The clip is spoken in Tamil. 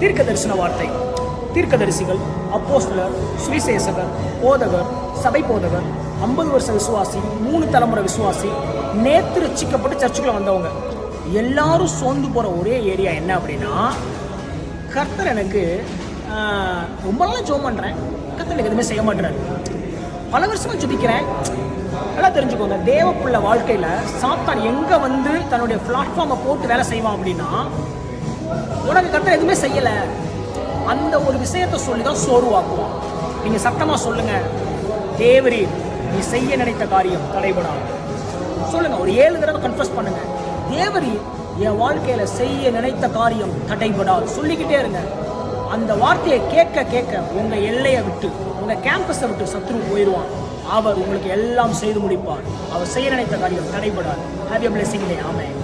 தீர்க்க தரிசன வார்த்தை. தீர்க்கதரிசிகள், அப்போஸ்தலர், சுவிசேஷகர், போதகர், சபை போதகர், 50 வருஷ விசுவாசி, 3 தலைமுறை விசுவாசி, நேற்று ரட்சிக்கப்பட்டு சர்ச்சுக்குள்ள வந்தவங்க எல்லாரும் சோர்ந்து போகிற ஒரே ஏரியா என்ன அப்படின்னா, கர்த்தர் எனக்கு ரொம்ப நாளாக ஜெபம் பண்ணுறேன், கர்த்தர் எனக்கு எதுவுமே செய்ய மாட்டேறாரு. பல வருஷமாக ஜெபிக்கிறேன். நல்லா தெரிஞ்சுக்கோங்க, தேவப்புள்ள வாழ்க்கையில் சாத்தான் எங்கே வந்து தன்னுடைய பிளாட்ஃபார்மை போட்டு வேலை செய்வான் அப்படின்னா, உனக்கு கர்த்தர் எதுவுமே செய்யலை அந்த ஒரு விஷயத்தை சொல்லி தான் சோர்வாக்குவான். நீங்கள் சத்தமாக சொல்லுங்கள், தேவரே நீ செய்ய நினைத்த காரியம் தடைபடாது. சொல்லுங்கள், ஒரு 7 தடவை கன்ஃபஸ் பண்ணுங்க, தேவரே என் வாழ்க்கையில் செய்ய நினைத்த காரியம் தடைபடாது சொல்லிக்கிட்டே இருங்க. அந்த வார்த்தையை கேட்க கேட்க உங்கள் எல்லையை விட்டு, உங்கள் கேம்பஸை விட்டு சத்ரு போயிடுவான். அவர் உங்களுக்கு எல்லாம் செய்து முடிப்பார். அவர் செய்ய நினைத்த காரியம் தடைபடாது. Have a blessing day. Amen.